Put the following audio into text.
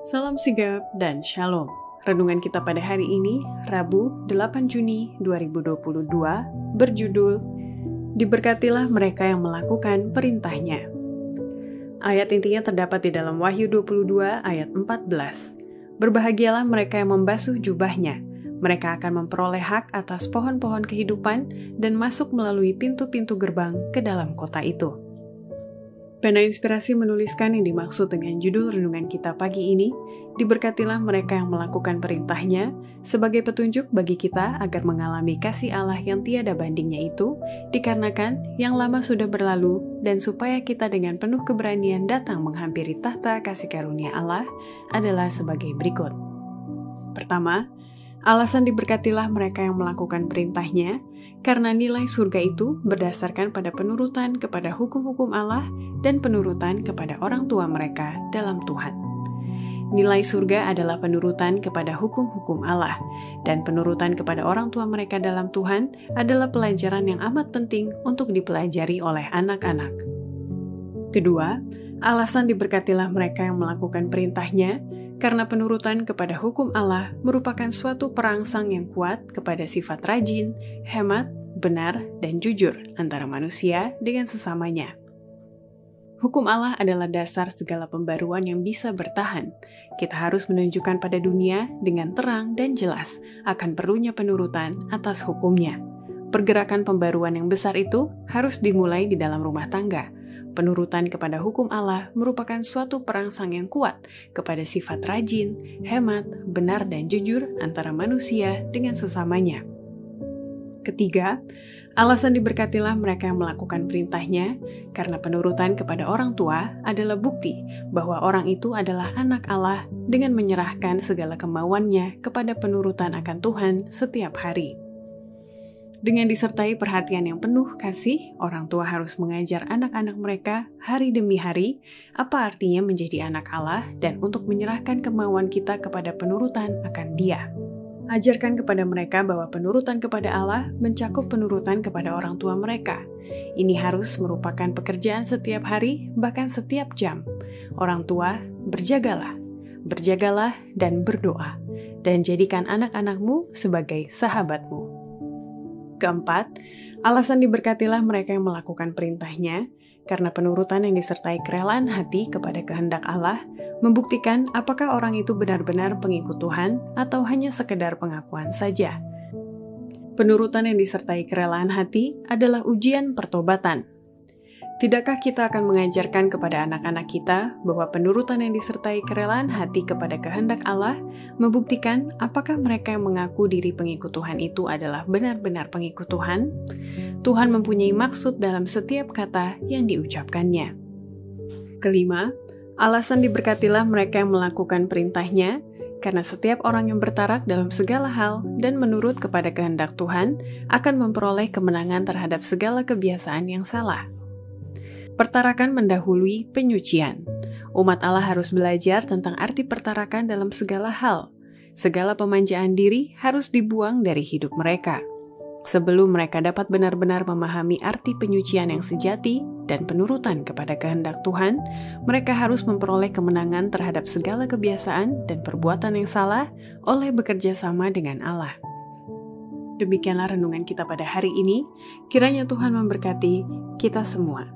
Salam sigap dan shalom. Renungan kita pada hari ini, Rabu 8 Juni 2022, berjudul Diberkatilah mereka yang melakukan perintahnya. Ayat intinya terdapat di dalam Wahyu 22 ayat 14. Berbahagialah mereka yang membasuh jubahnya. Mereka akan memperoleh hak atas pohon-pohon kehidupan dan masuk melalui pintu-pintu gerbang ke dalam kota itu. Pena Inspirasi menuliskan yang dimaksud dengan judul renungan kita pagi ini, diberkatilah mereka yang melakukan perintahnya, sebagai petunjuk bagi kita agar mengalami kasih Allah yang tiada bandingnya itu, dikarenakan yang lama sudah berlalu, dan supaya kita dengan penuh keberanian datang menghampiri tahta kasih karunia Allah, adalah sebagai berikut. Pertama, alasan diberkatilah mereka yang melakukan perintahnya, karena nilai surga itu berdasarkan pada penurutan kepada hukum-hukum Allah dan penurutan kepada orang tua mereka dalam Tuhan. Nilai surga adalah penurutan kepada hukum-hukum Allah, dan penurutan kepada orang tua mereka dalam Tuhan adalah pelajaran yang amat penting untuk dipelajari oleh anak-anak. Kedua, alasan diberkatilah mereka yang melakukan perintahnya, karena penurutan kepada hukum Allah merupakan suatu perangsang yang kuat kepada sifat rajin, hemat, benar, dan jujur antara manusia dengan sesamanya. Hukum Allah adalah dasar segala pembaruan yang bisa bertahan. Kita harus menunjukkan pada dunia dengan terang dan jelas akan perlunya penurutan atas hukumnya. Pergerakan pembaruan yang besar itu harus dimulai di dalam rumah tangga. Penurutan kepada hukum Allah merupakan suatu perangsang yang kuat kepada sifat rajin, hemat, benar, dan jujur antara manusia dengan sesamanya. Ketiga, alasan diberkatilah mereka yang melakukan perintahnya, karena penurutan kepada orang tua adalah bukti bahwa orang itu adalah anak Allah dengan menyerahkan segala kemauannya kepada penurutan akan Tuhan setiap hari. Dengan disertai perhatian yang penuh kasih, orang tua harus mengajar anak-anak mereka hari demi hari apa artinya menjadi anak Allah dan untuk menyerahkan kemauan kita kepada penurutan akan Dia. Ajarkan kepada mereka bahwa penurutan kepada Allah mencakup penurutan kepada orang tua mereka. Ini harus merupakan pekerjaan setiap hari, bahkan setiap jam. Orang tua, berjagalah dan berdoa, dan jadikan anak-anakmu sebagai sahabatmu. Keempat, alasan diberkatilah mereka yang melakukan perintahnya, karena penurutan yang disertai kerelaan hati kepada kehendak Allah membuktikan apakah orang itu benar-benar pengikut Tuhan atau hanya sekedar pengakuan saja. Penurutan yang disertai kerelaan hati adalah ujian pertobatan. Tidakkah kita akan mengajarkan kepada anak-anak kita bahwa penurutan yang disertai kerelaan hati kepada kehendak Allah membuktikan apakah mereka yang mengaku diri pengikut Tuhan itu adalah benar-benar pengikut Tuhan? Tuhan mempunyai maksud dalam setiap kata yang diucapkannya. Kelima, alasan diberkatilah mereka yang melakukan perintahnya, karena setiap orang yang bertarak dalam segala hal dan menurut kepada kehendak Tuhan akan memperoleh kemenangan terhadap segala kebiasaan yang salah. Pertarakan mendahului penyucian. Umat Allah harus belajar tentang arti pertarakan dalam segala hal. Segala pemanjaan diri harus dibuang dari hidup mereka. Sebelum mereka dapat benar-benar memahami arti penyucian yang sejati dan penurutan kepada kehendak Tuhan, mereka harus memperoleh kemenangan terhadap segala kebiasaan dan perbuatan yang salah oleh bekerja sama dengan Allah. Demikianlah renungan kita pada hari ini. Kiranya Tuhan memberkati kita semua.